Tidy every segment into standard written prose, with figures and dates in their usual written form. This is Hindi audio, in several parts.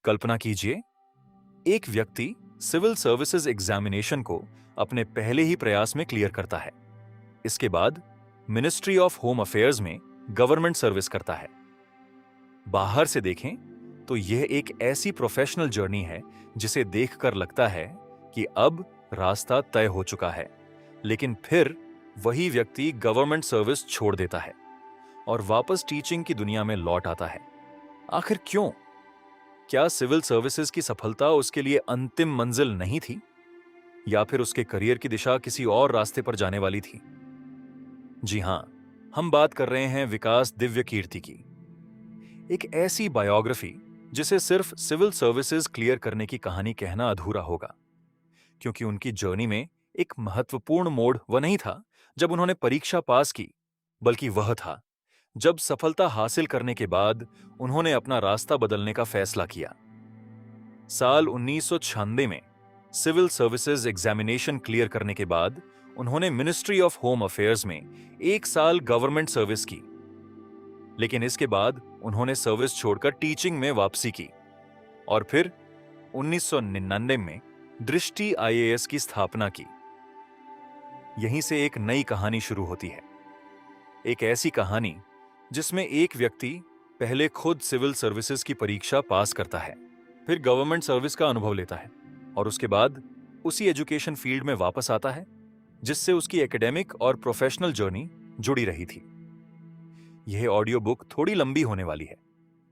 कल्पना कीजिए, एक व्यक्ति सिविल सर्विसेज एग्जामिनेशन को अपने पहले ही प्रयास में क्लियर करता है। इसके बाद मिनिस्ट्री ऑफ होम अफेयर्स में गवर्नमेंट सर्विस करता है। बाहर से देखें तो यह एक ऐसी प्रोफेशनल जर्नी है जिसे देखकर लगता है कि अब रास्ता तय हो चुका है। लेकिन फिर वही व्यक्ति गवर्नमेंट सर्विस छोड़ देता है और वापस टीचिंग की दुनिया में लौट आता है। आखिर क्यों? क्या सिविल सर्विसेज की सफलता उसके लिए अंतिम मंजिल नहीं थी, या फिर उसके करियर की दिशा किसी और रास्ते पर जाने वाली थी? जी हां, हम बात कर रहे हैं विकास दिव्यकीर्ति की। एक ऐसी बायोग्राफी जिसे सिर्फ सिविल सर्विसेज क्लियर करने की कहानी कहना अधूरा होगा, क्योंकि उनकी जर्नी में एक महत्वपूर्ण मोड़ वह नहीं था जब उन्होंने परीक्षा पास की, बल्कि वह था जब सफलता हासिल करने के बाद उन्होंने अपना रास्ता बदलने का फैसला किया। साल 1996 में सिविल सर्विसेज एग्जामिनेशन क्लियर करने के बाद उन्होंने मिनिस्ट्री ऑफ होम अफेयर्स में 1 साल गवर्नमेंट सर्विस की। लेकिन इसके बाद उन्होंने सर्विस छोड़कर टीचिंग में वापसी की और फिर 1999 में दृष्टि आईएएस की स्थापना की। यहीं से एक नई कहानी शुरू होती है, एक ऐसी कहानी जिसमें एक व्यक्ति पहले खुद सिविल सर्विसेज की परीक्षा पास करता है, फिर गवर्नमेंट सर्विस का अनुभव लेता है और उसके बाद उसी एजुकेशन फील्ड में वापस आता है जिससे उसकी एकेडमिक और प्रोफेशनल जर्नी जुड़ी रही थी। यह ऑडियो बुक थोड़ी लंबी होने वाली है,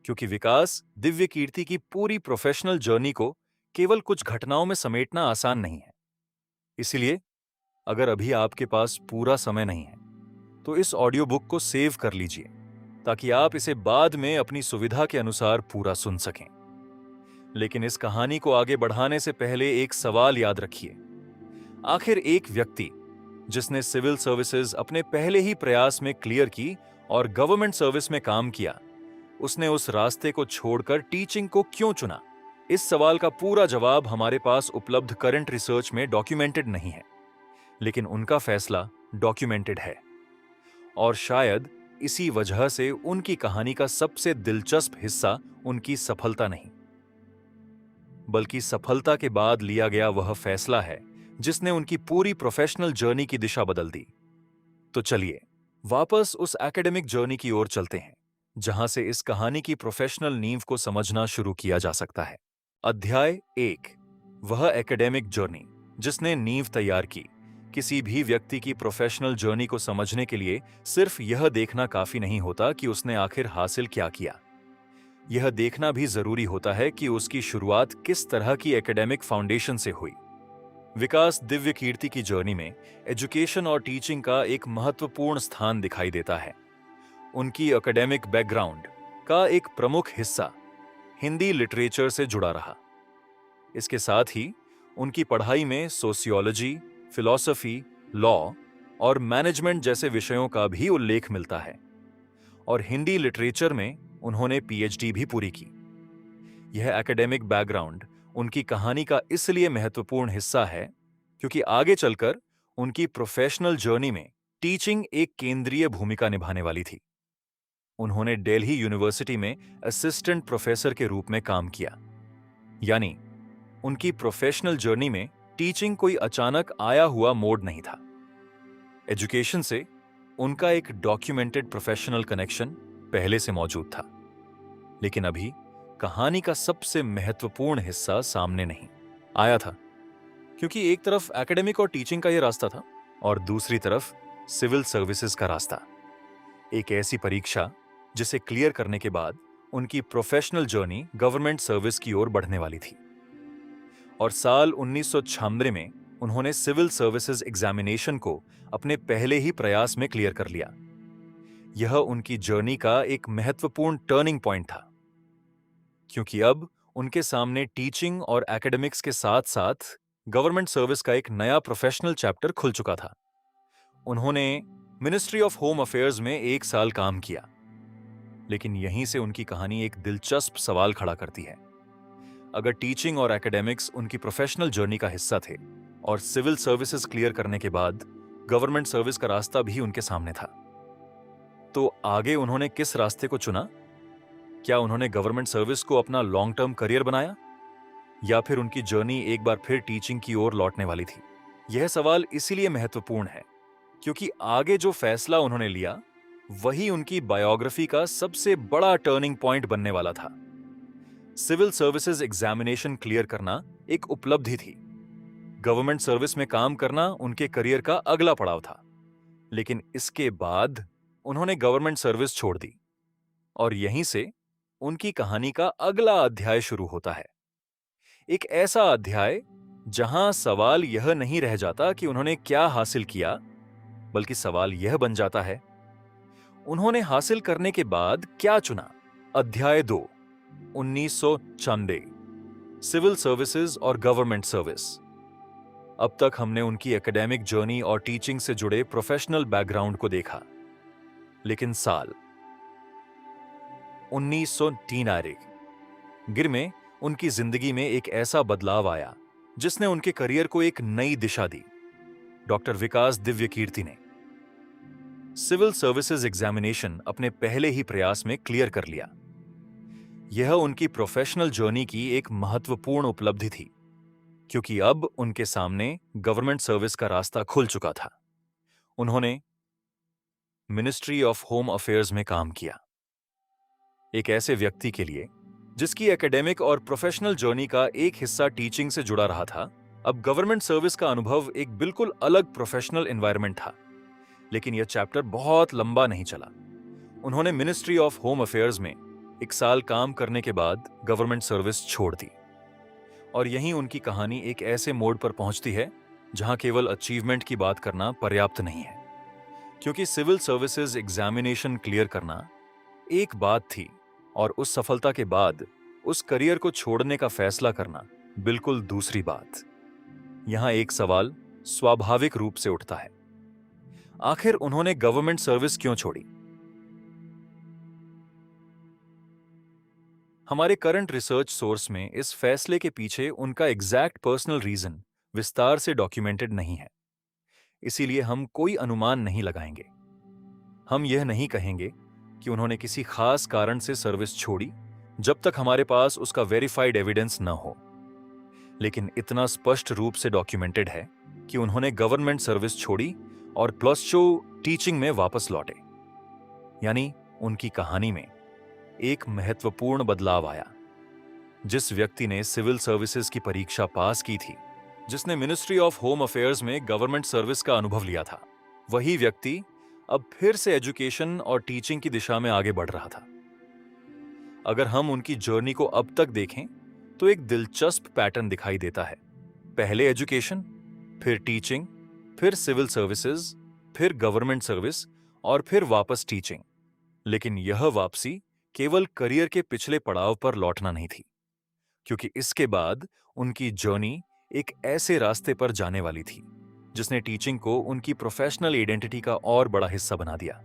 क्योंकि विकास दिव्यकीर्ति की पूरी प्रोफेशनल जर्नी को केवल कुछ घटनाओं में समेटना आसान नहीं है। इसलिए अगर अभी आपके पास पूरा समय नहीं है तो इस ऑडियो बुक को सेव कर लीजिए, ताकि आप इसे बाद में अपनी सुविधा के अनुसार पूरा सुन सकें। लेकिन इस कहानी को आगे बढ़ाने से पहले एक सवाल याद रखिए। आखिर एक व्यक्ति जिसने सिविल सर्विसेज अपने पहले ही प्रयास में क्लियर की और गवर्नमेंट सर्विस में काम किया, उसने उस रास्ते को छोड़कर टीचिंग को क्यों चुना? इस सवाल का पूरा जवाब हमारे पास उपलब्ध करंट रिसर्च में डॉक्यूमेंटेड नहीं है, लेकिन उनका फैसला डॉक्यूमेंटेड है। और शायद इसी वजह से उनकी कहानी का सबसे दिलचस्प हिस्सा उनकी सफलता नहीं, बल्कि सफलता के बाद लिया गया वह फैसला है जिसने उनकी पूरी प्रोफेशनल जर्नी की दिशा बदल दी। तो चलिए वापस उस एकेडमिक जर्नी की ओर चलते हैं, जहां से इस कहानी की प्रोफेशनल नींव को समझना शुरू किया जा सकता है। अध्याय 1, वह एकेडमिक जर्नी जिसने नींव तैयार की। किसी भी व्यक्ति की प्रोफेशनल जर्नी को समझने के लिए सिर्फ यह देखना काफी नहीं होता कि उसने आखिर हासिल क्या किया। यह देखना भी जरूरी होता है कि उसकी शुरुआत किस तरह की एकेडमिक फाउंडेशन से हुई। विकास दिव्यकीर्ति की जर्नी में एजुकेशन और टीचिंग का एक महत्वपूर्ण स्थान दिखाई देता है। उनकी एकेडमिक बैकग्राउंड का एक प्रमुख हिस्सा हिंदी लिटरेचर से जुड़ा रहा। इसके साथ ही उनकी पढ़ाई में सोशियोलॉजी, फिलॉसफी, लॉ और मैनेजमेंट जैसे विषयों का भी उल्लेख मिलता है। और हिंदी लिटरेचर में उन्होंने पीएचडी भी पूरी की। यह एकेडमिक बैकग्राउंड उनकी कहानी का इसलिए महत्वपूर्ण हिस्सा है क्योंकि आगे चलकर उनकी प्रोफेशनल जर्नी में टीचिंग एक केंद्रीय भूमिका निभाने वाली थी। उन्होंने दिल्ली यूनिवर्सिटी में असिस्टेंट प्रोफेसर के रूप में काम किया। यानी उनकी प्रोफेशनल जर्नी में टीचिंग कोई अचानक आया हुआ मोड़ नहीं था। एजुकेशन से उनका एक डॉक्यूमेंटेड प्रोफेशनल कनेक्शन पहले से मौजूद था। लेकिन अभी कहानी का सबसे महत्वपूर्ण हिस्सा सामने नहीं आया था, क्योंकि एक तरफ एकेडमिक और टीचिंग का यह रास्ता था और दूसरी तरफ सिविल सर्विसेज का रास्ता। एक ऐसी परीक्षा जिसे क्लियर करने के बाद उनकी प्रोफेशनल जर्नी गवर्नमेंट सर्विस की ओर बढ़ने वाली थी। और साल 1996 में उन्होंने सिविल सर्विसेज एग्जामिनेशन को अपने पहले ही प्रयास में क्लियर कर लिया। यह उनकी जर्नी का एक महत्वपूर्ण टर्निंग पॉइंट था, क्योंकि अब उनके सामने टीचिंग और एकेडमिक्स के साथ साथ गवर्नमेंट सर्विस का एक नया प्रोफेशनल चैप्टर खुल चुका था। उन्होंने मिनिस्ट्री ऑफ होम अफेयर्स में 1 साल काम किया, लेकिन यहीं से उनकी कहानी एक दिलचस्प सवाल खड़ा करती है। अगर टीचिंग और एकेडमिक्स उनकी प्रोफेशनल जर्नी का हिस्सा थे और सिविल सर्विसेज क्लियर करने के बाद गवर्नमेंट सर्विस का रास्ता भी उनके सामने था, तो आगे उन्होंने किस रास्ते को चुना? क्या उन्होंने गवर्नमेंट सर्विस को अपना लॉन्ग टर्म करियर बनाया, या फिर उनकी जर्नी एक बार फिर टीचिंग की ओर लौटने वाली थी? यह सवाल इसीलिए महत्वपूर्ण है क्योंकि आगे जो फैसला उन्होंने लिया वही उनकी बायोग्राफी का सबसे बड़ा टर्निंग पॉइंट बनने वाला था। सिविल सर्विसेज एग्जामिनेशन क्लियर करना एक उपलब्धि थी। गवर्नमेंट सर्विस में काम करना उनके करियर का अगला पड़ाव था। लेकिन इसके बाद उन्होंने गवर्नमेंट सर्विस छोड़ दी और यहीं से उनकी कहानी का अगला अध्याय शुरू होता है। एक ऐसा अध्याय जहां सवाल यह नहीं रह जाता कि उन्होंने क्या हासिल किया, बल्कि सवाल यह बन जाता है उन्होंने हासिल करने के बाद क्या चुना। अध्याय 2, 1996, सिविल सर्विसेज और गवर्नमेंट सर्विस। अब तक हमने उनकी एकेडमिक जर्नी और टीचिंग से जुड़े प्रोफेशनल बैकग्राउंड को देखा, लेकिन साल 1993 में उनकी जिंदगी में एक ऐसा बदलाव आया जिसने उनके करियर को एक नई दिशा दी। डॉक्टर विकास दिव्यकीर्ति ने सिविल सर्विसेज एग्जामिनेशन अपने पहले ही प्रयास में क्लियर कर लिया। यह उनकी प्रोफेशनल जर्नी की एक महत्वपूर्ण उपलब्धि थी क्योंकि अब उनके सामने गवर्नमेंट सर्विस का रास्ता खुल चुका था। उन्होंने मिनिस्ट्री ऑफ होम अफेयर्स में काम किया। एक ऐसे व्यक्ति के लिए जिसकी एकेडमिक और प्रोफेशनल जर्नी का एक हिस्सा टीचिंग से जुड़ा रहा था, अब गवर्नमेंट सर्विस का अनुभव एक बिल्कुल अलग प्रोफेशनल एनवायरनमेंट था। लेकिन यह चैप्टर बहुत लंबा नहीं चला। उन्होंने मिनिस्ट्री ऑफ होम अफेयर्स में 1 साल काम करने के बाद गवर्नमेंट सर्विस छोड़ दी और यहीं उनकी कहानी एक ऐसे मोड़ पर पहुंचती है जहां केवल अचीवमेंट की बात करना पर्याप्त नहीं है, क्योंकि सिविल सर्विसेज एग्जामिनेशन क्लियर करना एक बात थी और उस सफलता के बाद उस करियर को छोड़ने का फैसला करना बिल्कुल दूसरी बात। यहां एक सवाल स्वाभाविक रूप से उठता है, आखिर उन्होंने गवर्नमेंट सर्विस क्यों छोड़ी? हमारे करंट रिसर्च सोर्स में इस फैसले के पीछे उनका एग्जैक्ट पर्सनल रीजन विस्तार से डॉक्यूमेंटेड नहीं है, इसीलिए हम कोई अनुमान नहीं लगाएंगे। हम यह नहीं कहेंगे कि उन्होंने किसी खास कारण से सर्विस छोड़ी जब तक हमारे पास उसका वेरीफाइड एविडेंस न हो। लेकिन इतना स्पष्ट रूप से डॉक्यूमेंटेड है कि उन्होंने गवर्नमेंट सर्विस छोड़ी और +2 टीचिंग में वापस लौटे। यानी उनकी कहानी में एक महत्वपूर्ण बदलाव आया। जिस व्यक्ति ने सिविल सर्विसेज की परीक्षा पास की थी, जिसने मिनिस्ट्री ऑफ होम अफेयर्स में गवर्नमेंट सर्विस का अनुभव लिया था, वही व्यक्ति अब फिर से एजुकेशन और टीचिंग की दिशा में आगे बढ़ रहा था। अगर हम उनकी जर्नी को अब तक देखें तो एक दिलचस्प पैटर्न दिखाई देता है। पहले एजुकेशन, फिर टीचिंग, फिर सिविल सर्विसेज, फिर गवर्नमेंट सर्विस और फिर वापस टीचिंग। लेकिन यह वापसी केवल करियर के पिछले पड़ाव पर लौटना नहीं थी, क्योंकि इसके बाद उनकी जर्नी एक ऐसे रास्ते पर जाने वाली थी जिसने टीचिंग को उनकी प्रोफेशनल आइडेंटिटी का और बड़ा हिस्सा बना दिया।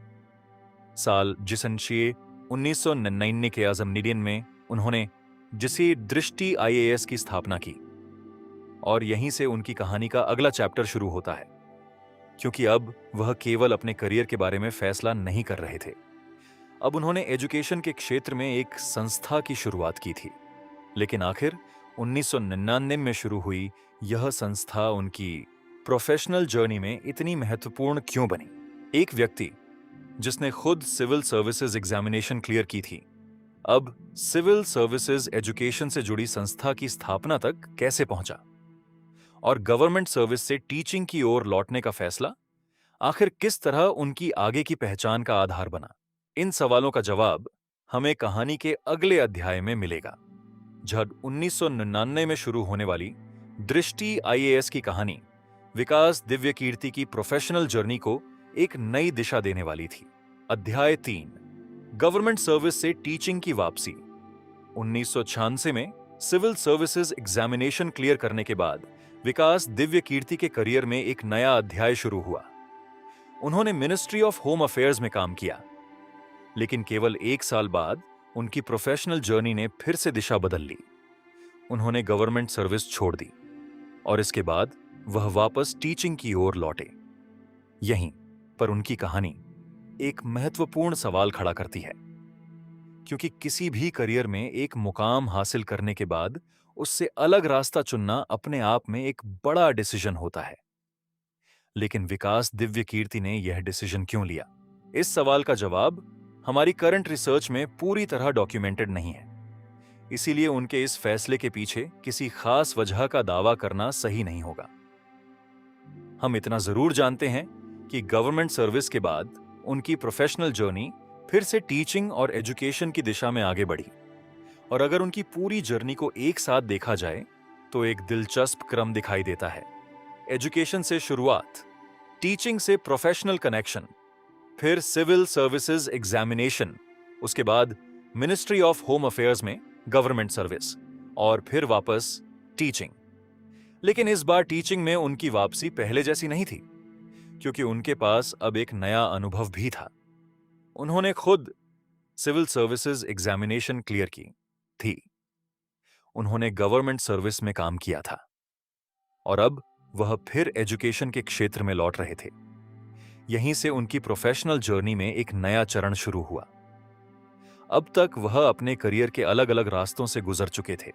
साल जिसनशिए 1999 के आजमनीडियन में उन्होंने जिसे दृष्टि IAS की स्थापना की और यहीं से उनकी कहानी का अगला चैप्टर शुरू होता है, क्योंकि अब वह केवल अपने करियर के बारे में फैसला नहीं कर रहे थे। अब उन्होंने एजुकेशन के क्षेत्र में एक संस्था की शुरुआत की थी। लेकिन आखिर 1999 में शुरू हुई यह संस्था उनकी प्रोफेशनल जर्नी में इतनी महत्वपूर्ण क्यों बनी? एक व्यक्ति जिसने खुद सिविल सर्विसेज एग्जामिनेशन क्लियर की थी, अब सिविल सर्विसेज एजुकेशन से जुड़ी संस्था की स्थापना तक कैसे पहुंचा? और गवर्नमेंट सर्विस से टीचिंग की ओर लौटने का फैसला आखिर किस तरह उनकी आगे की पहचान का आधार बना? इन सवालों का जवाब हमें कहानी के अगले अध्याय में मिलेगा, जब 1999 में शुरू होने वाली दृष्टि IAS की कहानी विकास दिव्यकीर्ति की प्रोफेशनल जर्नी को एक नई दिशा देने वाली थी। अध्याय 3, गवर्नमेंट सर्विस से टीचिंग की वापसी। 1996 में सिविल सर्विसेज एग्जामिनेशन क्लियर करने के बाद विकास दिव्यकीर्ति के करियर में एक नया अध्याय शुरू हुआ। उन्होंने मिनिस्ट्री ऑफ होम अफेयर्स में काम किया, लेकिन केवल 1 साल बाद उनकी प्रोफेशनल जर्नी ने फिर से दिशा बदल ली। उन्होंने गवर्नमेंट सर्विस छोड़ दी और इसके बाद वह वापस टीचिंग की ओर लौटे। यहीं पर उनकी कहानी एक महत्वपूर्ण सवाल खड़ा करती है, क्योंकि किसी भी करियर में एक मुकाम हासिल करने के बाद उससे अलग रास्ता चुनना अपने आप में एक बड़ा डिसीजन होता है। लेकिन विकास दिव्य कीर्ति ने यह डिसीजन क्यों लिया? इस सवाल का जवाब हमारी करंट रिसर्च में पूरी तरह डॉक्यूमेंटेड नहीं है। इसीलिए उनके इस फैसले के पीछे किसी खास वजह का दावा करना सही नहीं होगा। हम इतना जरूर जानते हैं कि गवर्नमेंट सर्विस के बाद उनकी प्रोफेशनल जर्नी फिर से टीचिंग और एजुकेशन की दिशा में आगे बढ़ी। और अगर उनकी पूरी जर्नी को एक साथ देखा जाए तो एक दिलचस्प क्रम दिखाई देता है। एजुकेशन से शुरुआत, टीचिंग से प्रोफेशनल कनेक्शन, फिर सिविल सर्विसेज एग्जामिनेशन, उसके बाद मिनिस्ट्री ऑफ होम अफेयर्स में गवर्नमेंट सर्विस, और फिर वापस टीचिंग। लेकिन इस बार टीचिंग में उनकी वापसी पहले जैसी नहीं थी, क्योंकि उनके पास अब एक नया अनुभव भी था। उन्होंने खुद सिविल सर्विसेज एग्जामिनेशन क्लियर की थी, उन्होंने गवर्नमेंट सर्विस में काम किया था, और अब वह फिर एजुकेशन के क्षेत्र में लौट रहे थे। यहीं से उनकी प्रोफेशनल जर्नी में एक नया चरण शुरू हुआ। अब तक वह अपने करियर के अलग अलग रास्तों से गुजर चुके थे,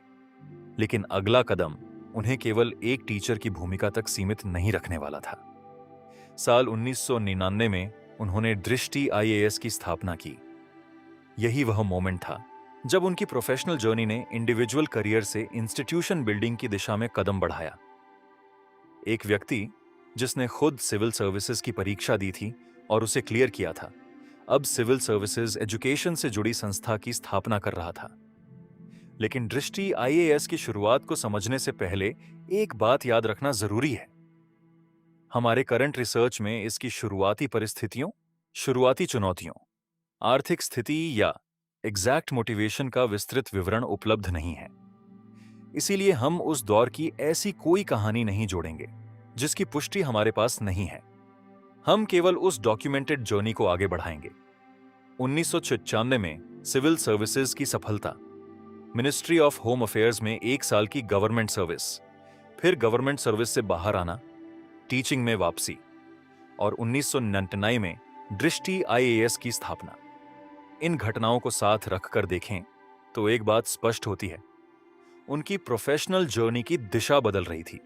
लेकिन अगला कदम उन्हें केवल एक टीचर की भूमिका तक सीमित नहीं रखने वाला था। साल 1999 में उन्होंने दृष्टि आईएएस की स्थापना की। यही वह मोमेंट था जब उनकी प्रोफेशनल जर्नी ने इंडिविजुअल करियर से इंस्टीट्यूशन बिल्डिंग की दिशा में कदम बढ़ाया। एक व्यक्ति जिसने खुद सिविल सर्विसेज की परीक्षा दी थी और उसे क्लियर किया था, अब सिविल सर्विसेज एजुकेशन से जुड़ी संस्था की स्थापना कर रहा था। लेकिन दृष्टि आईएएस की शुरुआत को समझने से पहले एक बात याद रखना जरूरी है। हमारे करंट रिसर्च में इसकी शुरुआती परिस्थितियों, शुरुआती चुनौतियों, आर्थिक स्थिति या एग्जैक्ट मोटिवेशन का विस्तृत विवरण उपलब्ध नहीं है। इसीलिए हम उस दौर की ऐसी कोई कहानी नहीं जोड़ेंगे जिसकी पुष्टि हमारे पास नहीं है। हम केवल उस डॉक्यूमेंटेड जर्नी को आगे बढ़ाएंगे। 1996 में सिविल सर्विसेज की सफलता, मिनिस्ट्री ऑफ होम अफेयर्स में 1 साल की गवर्नमेंट सर्विस, फिर गवर्नमेंट सर्विस से बाहर आना, टीचिंग में वापसी, और 1999 में दृष्टि आईएएस की स्थापना। इन घटनाओं को साथ रखकर देखें तो एक बात स्पष्ट होती है, उनकी प्रोफेशनल जर्नी की दिशा बदल रही थी।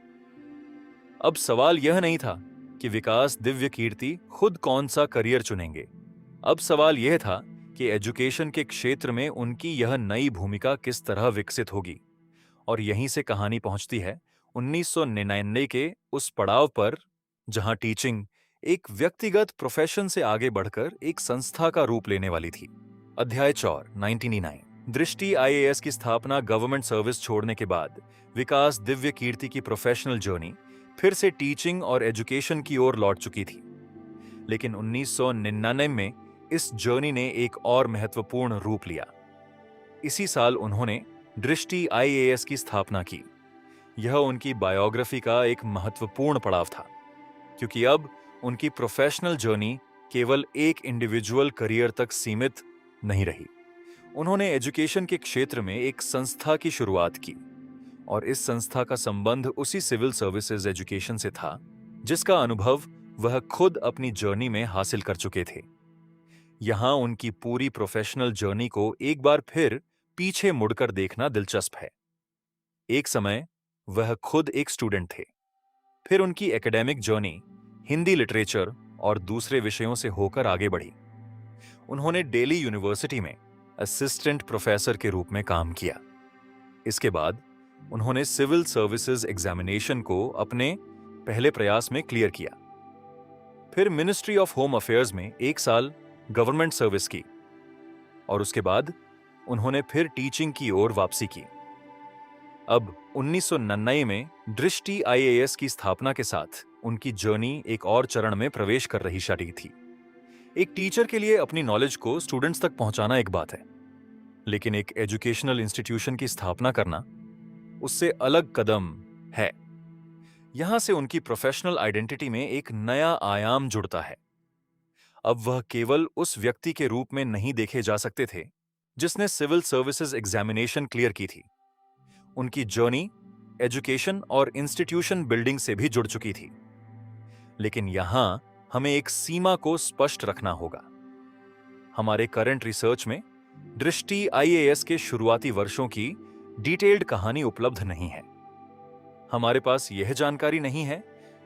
अब सवाल यह नहीं था कि विकास दिव्य कीर्ति खुद कौन सा करियर चुनेंगे। अब सवाल यह था कि एजुकेशन के क्षेत्र में उनकी यह नई भूमिका किस तरह विकसित होगी। और यहीं से कहानी पहुंचती है 1999 के उस पड़ाव पर जहां टीचिंग एक व्यक्तिगत प्रोफेशन से आगे बढ़कर एक संस्था का रूप लेने वाली थी। अध्याय 4, 1999। दृष्टि आईएएस की स्थापना, गवर्नमेंट सर्विस छोड़ने के बाद विकास दिव्य कीर्ति की प्रोफेशनल जर्नी फिर से टीचिंग और एजुकेशन की ओर लौट चुकी थी। लेकिन 1999 में इस जर्नी ने एक और महत्वपूर्ण रूप लिया। इसी साल उन्होंने दृष्टि आईएएस की स्थापना की। यह उनकी बायोग्राफी का एक महत्वपूर्ण पड़ाव था, क्योंकि अब उनकी प्रोफेशनल जर्नी केवल एक इंडिविजुअल करियर तक सीमित नहीं रही। उन्होंने एजुकेशन के क्षेत्र में एक संस्था की शुरुआत की, और इस संस्था का संबंध उसी सिविल सर्विसेज एजुकेशन से था जिसका अनुभव वह खुद अपनी जर्नी में हासिल कर चुके थे। यहां उनकी पूरी प्रोफेशनल जर्नी को एक बार फिर पीछे मुड़कर देखना दिलचस्प है। एक समय वह खुद एक स्टूडेंट थे, फिर उनकी एकेडमिक जर्नी हिंदी लिटरेचर और दूसरे विषयों से होकर आगे बढ़ी। उन्होंने दिल्ली यूनिवर्सिटी में असिस्टेंट प्रोफेसर के रूप में काम किया। इसके बाद उन्होंने सिविल सर्विसेज एग्जामिनेशन को अपने पहले प्रयास में क्लियर किया। फिर मिनिस्ट्री ऑफ होम अफेयर्स में 1 साल गवर्नमेंट सर्विस की, और उसके बाद उन्होंने फिर टीचिंग की ओर वापसी की। अब 1999 में दृष्टि आईएएस की स्थापना के साथ उनकी जर्नी एक और चरण में प्रवेश कर रही थी। एक टीचर के लिए अपनी नॉलेज को स्टूडेंट्स तक पहुंचाना एक बात है, लेकिन एक एजुकेशनल इंस्टीट्यूशन की स्थापना करना उससे अलग कदम है। यहां से उनकी प्रोफेशनल आइडेंटिटी में एक नया आयाम जुड़ता है। अब वह केवल उस व्यक्ति के रूप में नहीं देखे जा सकते थे जिसने सिविल सर्विसेज एग्जामिनेशन क्लियर की थी। उनकी जर्नी एजुकेशन और इंस्टीट्यूशन बिल्डिंग से भी जुड़ चुकी थी। लेकिन यहां हमें एक सीमा को स्पष्ट रखना होगा। हमारे करंट रिसर्च में दृष्टि आईएएस के शुरुआती वर्षों की डिटेल्ड कहानी उपलब्ध नहीं है। हमारे पास यह जानकारी नहीं है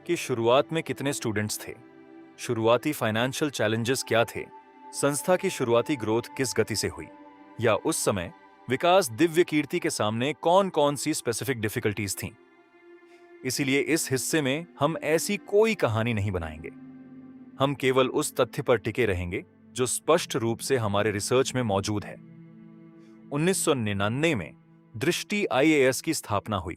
कि शुरुआत में कितने स्टूडेंट्स थे, शुरुआती फाइनेंशियल चैलेंजेस क्या थे, संस्था की शुरुआती ग्रोथ किस गति से हुई, या उस समय विकास दिव्य कीर्ति के सामने कौन कौन सी स्पेसिफिक डिफिकल्टीज थीं। इसीलिए इस हिस्से में हम ऐसी कोई कहानी नहीं बनाएंगे। हम केवल उस तथ्य पर टिके रहेंगे जो स्पष्ट रूप से हमारे रिसर्च में मौजूद है। 1999 में दृष्टि आईएएस की स्थापना हुई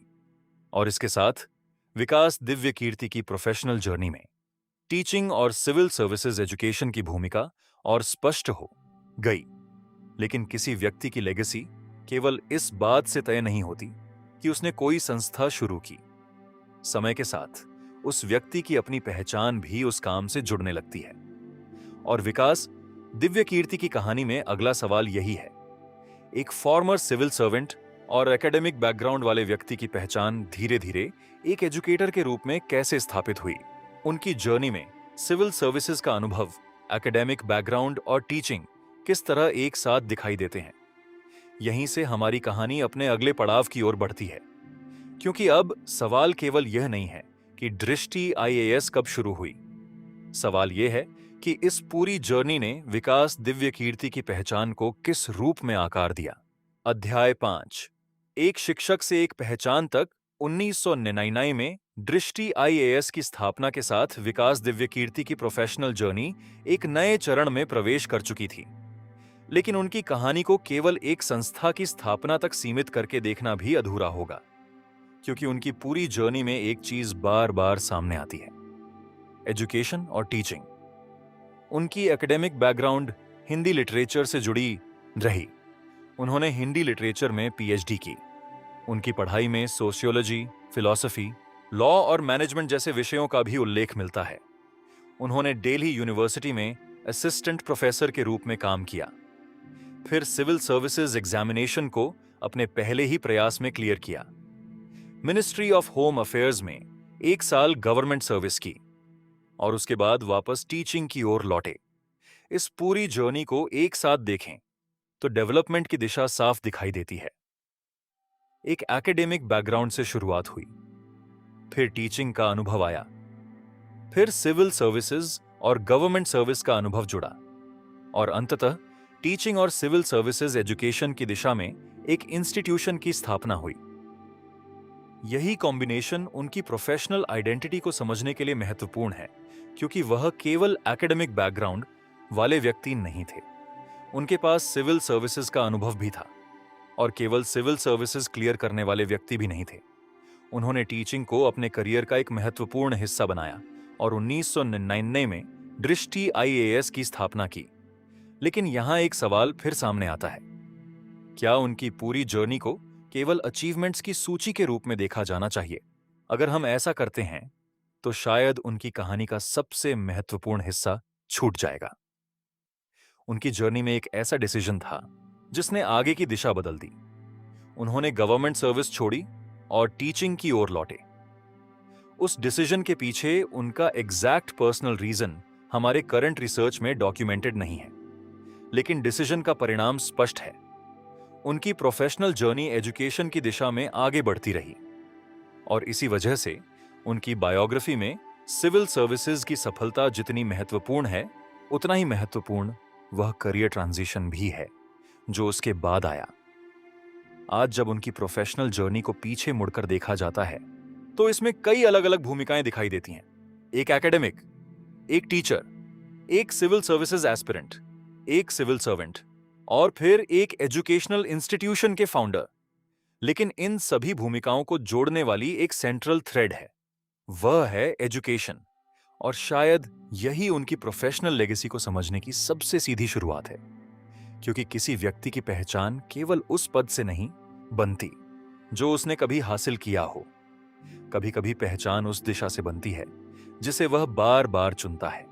और इसके साथ विकास दिव्य कीर्ति की प्रोफेशनल जर्नी में टीचिंग और सिविल सर्विसेज एजुकेशन की भूमिका और स्पष्ट हो गई। लेकिन किसी व्यक्ति की लेगेसी केवल इस बात से तय नहीं होती कि उसने कोई संस्था शुरू की। समय के साथ उस व्यक्ति की अपनी पहचान भी उस काम से जुड़ने लगती है। और विकास दिव्य कीर्ति की कहानी में अगला सवाल यही है, एक फॉर्मर सिविल सर्वेंट और एकेडमिक बैकग्राउंड वाले व्यक्ति की पहचान धीरे धीरे एक एजुकेटर के रूप में कैसे स्थापित हुई। उनकी जर्नी में सिविल सर्विसेज का अनुभव, एकेडमिक बैकग्राउंड और टीचिंग किस तरह एक साथ दिखाई देते हैं। यहीं से हमारी कहानी अपने अगले पड़ाव की ओर बढ़ती है, क्योंकि अब सवाल केवल यह नहीं है कि दृष्टि आईएएस कब शुरू हुई। सवाल यह है कि इस पूरी जर्नी ने विकास दिव्य कीर्ति की पहचान को किस रूप में आकार दिया। अध्याय 5, एक शिक्षक से एक पहचान तक। 1999 में दृष्टि आईएएस की स्थापना के साथ विकास दिव्य कीर्ति की प्रोफेशनल जर्नी एक नए चरण में प्रवेश कर चुकी थी। लेकिन उनकी कहानी को केवल एक संस्था की स्थापना तक सीमित करके देखना भी अधूरा होगा, क्योंकि उनकी पूरी जर्नी में एक चीज बार बार सामने आती है, एजुकेशन और टीचिंग। उनकी एकेडमिक बैकग्राउंड हिंदी लिटरेचर से जुड़ी रही। उन्होंने हिंदी लिटरेचर में पीएचडी की। उनकी पढ़ाई में सोशियोलॉजी, फिलॉसफी, लॉ और मैनेजमेंट जैसे विषयों का भी उल्लेख मिलता है। उन्होंने दिल्ली यूनिवर्सिटी में असिस्टेंट प्रोफेसर के रूप में काम किया, फिर सिविल सर्विसेज एग्जामिनेशन को अपने पहले ही प्रयास में क्लियर किया। मिनिस्ट्री ऑफ होम अफेयर्स में 1 साल गवर्नमेंट सर्विस की और उसके बाद वापस टीचिंग की ओर लौटे। इस पूरी जर्नी को एक साथ देखें तो डेवलपमेंट की दिशा साफ दिखाई देती है। एक एकेडमिक बैकग्राउंड से शुरुआत हुई, फिर टीचिंग का अनुभव आया, फिर सिविल सर्विसेज और गवर्नमेंट सर्विस का अनुभव जुड़ा और अंततः टीचिंग और सिविल सर्विसेज एजुकेशन की दिशा में एक इंस्टीट्यूशन की स्थापना हुई। यही कॉम्बिनेशन उनकी प्रोफेशनल आइडेंटिटी को समझने के लिए महत्वपूर्ण है, क्योंकि वह केवल एकेडमिक बैकग्राउंड वाले व्यक्ति नहीं थे। उनके पास सिविल सर्विसेज का अनुभव भी था और केवल सिविल सर्विसेज क्लियर करने वाले व्यक्ति भी नहीं थे। उन्होंने टीचिंग को अपने करियर का एक महत्वपूर्ण हिस्सा बनाया और 1999 में दृष्टि आईएएस की स्थापना की। लेकिन यहां एक सवाल फिर सामने आता है, क्या उनकी पूरी जर्नी को केवल अचीवमेंट्स की सूची के रूप में देखा जाना चाहिए? अगर हम ऐसा करते हैं तो शायद उनकी कहानी का सबसे महत्वपूर्ण हिस्सा छूट जाएगा। उनकी जर्नी में एक ऐसा डिसीजन था जिसने आगे की दिशा बदल दी। उन्होंने गवर्नमेंट सर्विस छोड़ी और टीचिंग की ओर लौटे। उस डिसीजन के पीछे उनका एग्जैक्ट पर्सनल रीजन हमारे करंट रिसर्च में डॉक्यूमेंटेड नहीं है, लेकिन डिसीजन का परिणाम स्पष्ट है। उनकी प्रोफेशनल जर्नी एजुकेशन की दिशा में आगे बढ़ती रही और इसी वजह से उनकी बायोग्राफी में सिविल सर्विसेज की सफलता जितनी महत्वपूर्ण है, उतना ही महत्वपूर्ण वह करियर ट्रांजिशन भी है जो उसके बाद आया। आज जब उनकी प्रोफेशनल जर्नी को पीछे मुड़कर देखा जाता है तो इसमें कई अलग अलग भूमिकाएं दिखाई देती हैं। एक एकेडमिक, एक टीचर, एक सिविल सर्विसेज एस्पिरेंट, एक सिविल सर्वेंट और फिर एक एजुकेशनल इंस्टीट्यूशन के फाउंडर। लेकिन इन सभी भूमिकाओं को जोड़ने वाली एक सेंट्रल थ्रेड है, वह है एजुकेशन। और शायद यही उनकी प्रोफेशनल लेगेसी को समझने की सबसे सीधी शुरुआत है, क्योंकि किसी व्यक्ति की पहचान केवल उस पद से नहीं बनती जो उसने कभी हासिल किया हो। कभी कभी पहचान उस दिशा से बनती है जिसे वह बार बार चुनता है।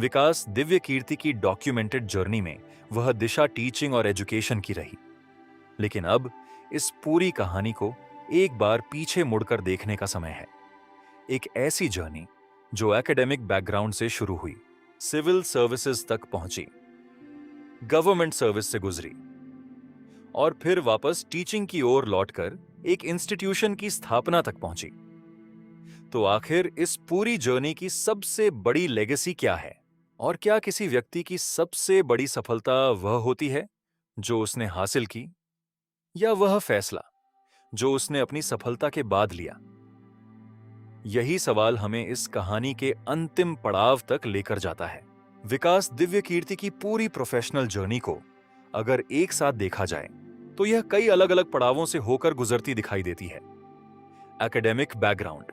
विकास दिव्य कीर्ति की डॉक्यूमेंटेड जर्नी में वह दिशा टीचिंग और एजुकेशन की रही। लेकिन अब इस पूरी कहानी को एक बार पीछे मुड़कर देखने का समय है। एक ऐसी जर्नी जो एकेडमिक बैकग्राउंड से शुरू हुई, सिविल सर्विसेज तक पहुंची, गवर्नमेंट सर्विस से गुजरी और फिर वापस टीचिंग की ओर लौटकर एक इंस्टीट्यूशन की स्थापना तक पहुंची। तो आखिर इस पूरी जर्नी की सबसे बड़ी लेगेसी क्या है? और क्या किसी व्यक्ति की सबसे बड़ी सफलता वह होती है जो उसने हासिल की, या वह फैसला जो उसने अपनी सफलता के बाद लिया? यही सवाल हमें इस कहानी के अंतिम पड़ाव तक लेकर जाता है। विकास दिव्यकीर्ति की पूरी प्रोफेशनल जर्नी को अगर एक साथ देखा जाए तो यह कई अलग अलग पड़ावों से होकर गुजरती दिखाई देती है। एकेडमिक बैकग्राउंड,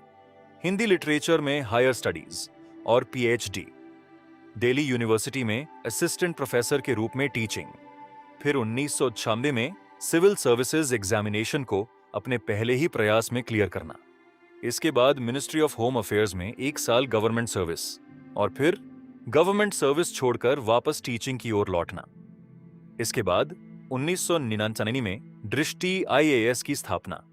हिंदी लिटरेचर में हायर स्टडीज और पीएचडी, दिल्ली यूनिवर्सिटी में असिस्टेंट प्रोफेसर के रूप में टीचिंग, फिर 1996 में सिविल सर्विसेज एग्जामिनेशन को अपने पहले ही प्रयास में क्लियर करना, इसके बाद मिनिस्ट्री ऑफ होम अफेयर्स में 1 साल गवर्नमेंट सर्विस और फिर गवर्नमेंट सर्विस छोड़कर वापस टीचिंग की ओर लौटना। इसके बाद 1999 में दृष्टि आईएएस की स्थापना।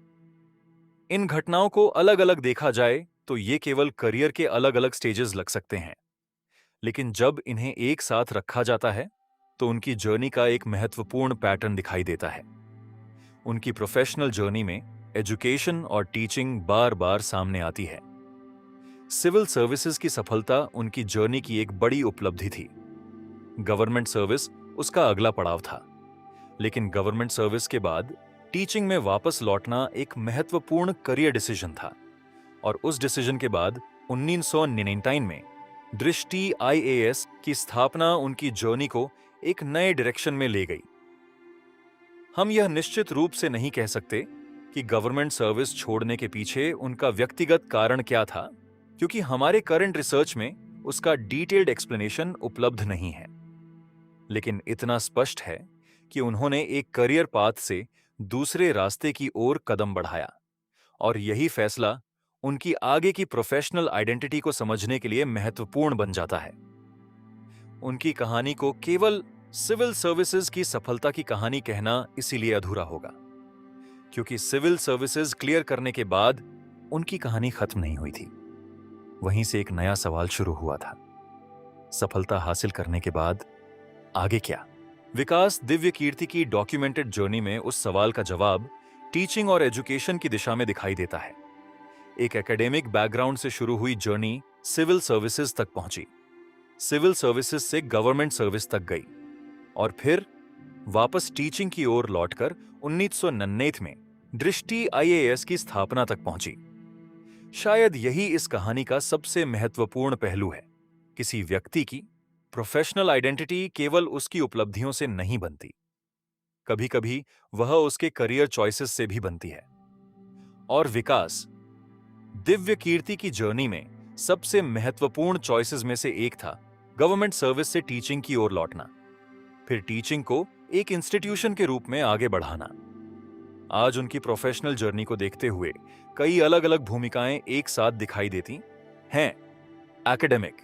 इन घटनाओं को अलग अलग देखा जाए तो ये केवल करियर के अलग अलग स्टेजेस लग सकते हैं, लेकिन जब इन्हें एक साथ रखा जाता है तो उनकी जर्नी का एक महत्वपूर्ण पैटर्न दिखाई देता है। उनकी प्रोफेशनल जर्नी में एजुकेशन और टीचिंग बार बार सामने आती है। सिविल सर्विसेज की सफलता उनकी जर्नी की एक बड़ी उपलब्धि थी। गवर्नमेंट सर्विस उसका अगला पड़ाव था, लेकिन गवर्नमेंट सर्विस के बाद टीचिंग में वापस लौटना एक महत्वपूर्ण करियर डिसीजन था और उस डिसीजन के बाद 1999 में दृष्टि आईएएस की स्थापना उनकी जर्नी को एक नए डायरेक्शन में ले गई। हम यह निश्चित रूप से नहीं कह सकते कि गवर्नमेंट सर्विस छोड़ने के पीछे उनका व्यक्तिगत कारण क्या था, क्योंकि हमारे करंट रिसर्च में उसका डिटेल्ड एक्सप्लेनेशन उपलब्ध नहीं है। लेकिन इतना स्पष्ट है कि उन्होंने एक करियर पाथ से दूसरे रास्ते की ओर कदम बढ़ाया और यही फैसला उनकी आगे की प्रोफेशनल आइडेंटिटी को समझने के लिए महत्वपूर्ण बन जाता है। उनकी कहानी को केवल सिविल सर्विसेज की सफलता की कहानी कहना इसीलिए अधूरा होगा, क्योंकि सिविल सर्विसेज क्लियर करने के बाद उनकी कहानी खत्म नहीं हुई थी। वहीं से एक नया सवाल शुरू हुआ था। सफलता हासिल करने के बाद आगे क्या? विकास दिव्यकीर्ति की डॉक्यूमेंटेड जर्नी में उस सवाल का जवाब टीचिंग और एजुकेशन की दिशा में दिखाई देता है। एक एकेडमिक बैकग्राउंड से शुरू हुई जर्नी सिविल सर्विसेज तक पहुंची, सिविल सर्विसेज से गवर्नमेंट सर्विस तक गई और फिर वापस टीचिंग की ओर लौटकर 1999 में दृष्टि आईएएस की स्थापना तक पहुंची। शायद यही इस कहानी का सबसे महत्वपूर्ण पहलू है। किसी व्यक्ति की प्रोफेशनल आइडेंटिटी केवल उसकी उपलब्धियों से नहीं बनती, कभी-कभी वह उसके करियर चॉइसेस से भी बनती है। और विकास दिव्यकीर्ति की जर्नी में सबसे महत्वपूर्ण चॉइसेस में से एक था गवर्नमेंट सर्विस से टीचिंग की ओर लौटना, फिर टीचिंग को एक इंस्टीट्यूशन के रूप में आगे बढ़ाना। आज उनकी प्रोफेशनल जर्नी को देखते हुए कई अलग अलग भूमिकाएं एक साथ दिखाई देती हैं। Academic,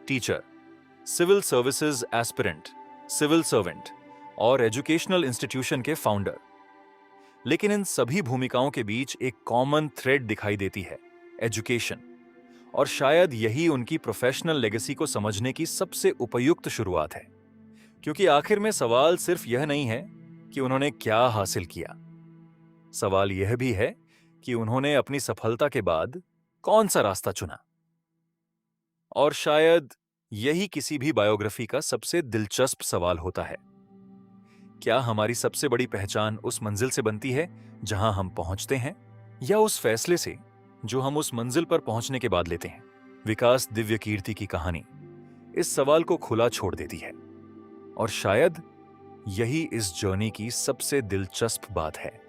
teacher, civil services aspirant, civil servant और एजुकेशनल इंस्टीट्यूशन के फाउंडर। लेकिन इन सभी भूमिकाओं के बीच एक कॉमन थ्रेड दिखाई देती है, एजुकेशन। और शायद यही उनकी प्रोफेशनल लेगेसी को समझने की सबसे उपयुक्त शुरुआत है, क्योंकि आखिर में सवाल सिर्फ यह नहीं है कि उन्होंने क्या हासिल किया, सवाल यह भी है कि उन्होंने अपनी सफलता के बाद कौन सा रास्ता चुना। और शायद यही किसी भी बायोग्राफी का सबसे दिलचस्प सवाल होता है। क्या हमारी सबसे बड़ी पहचान उस मंजिल से बनती है जहां हम पहुंचते हैं, या उस फैसले से जो हम उस मंजिल पर पहुंचने के बाद लेते हैं? विकास दिव्यकीर्ति की कहानी इस सवाल को खुला छोड़ देती है और शायद यही इस जर्नी की सबसे दिलचस्प बात है।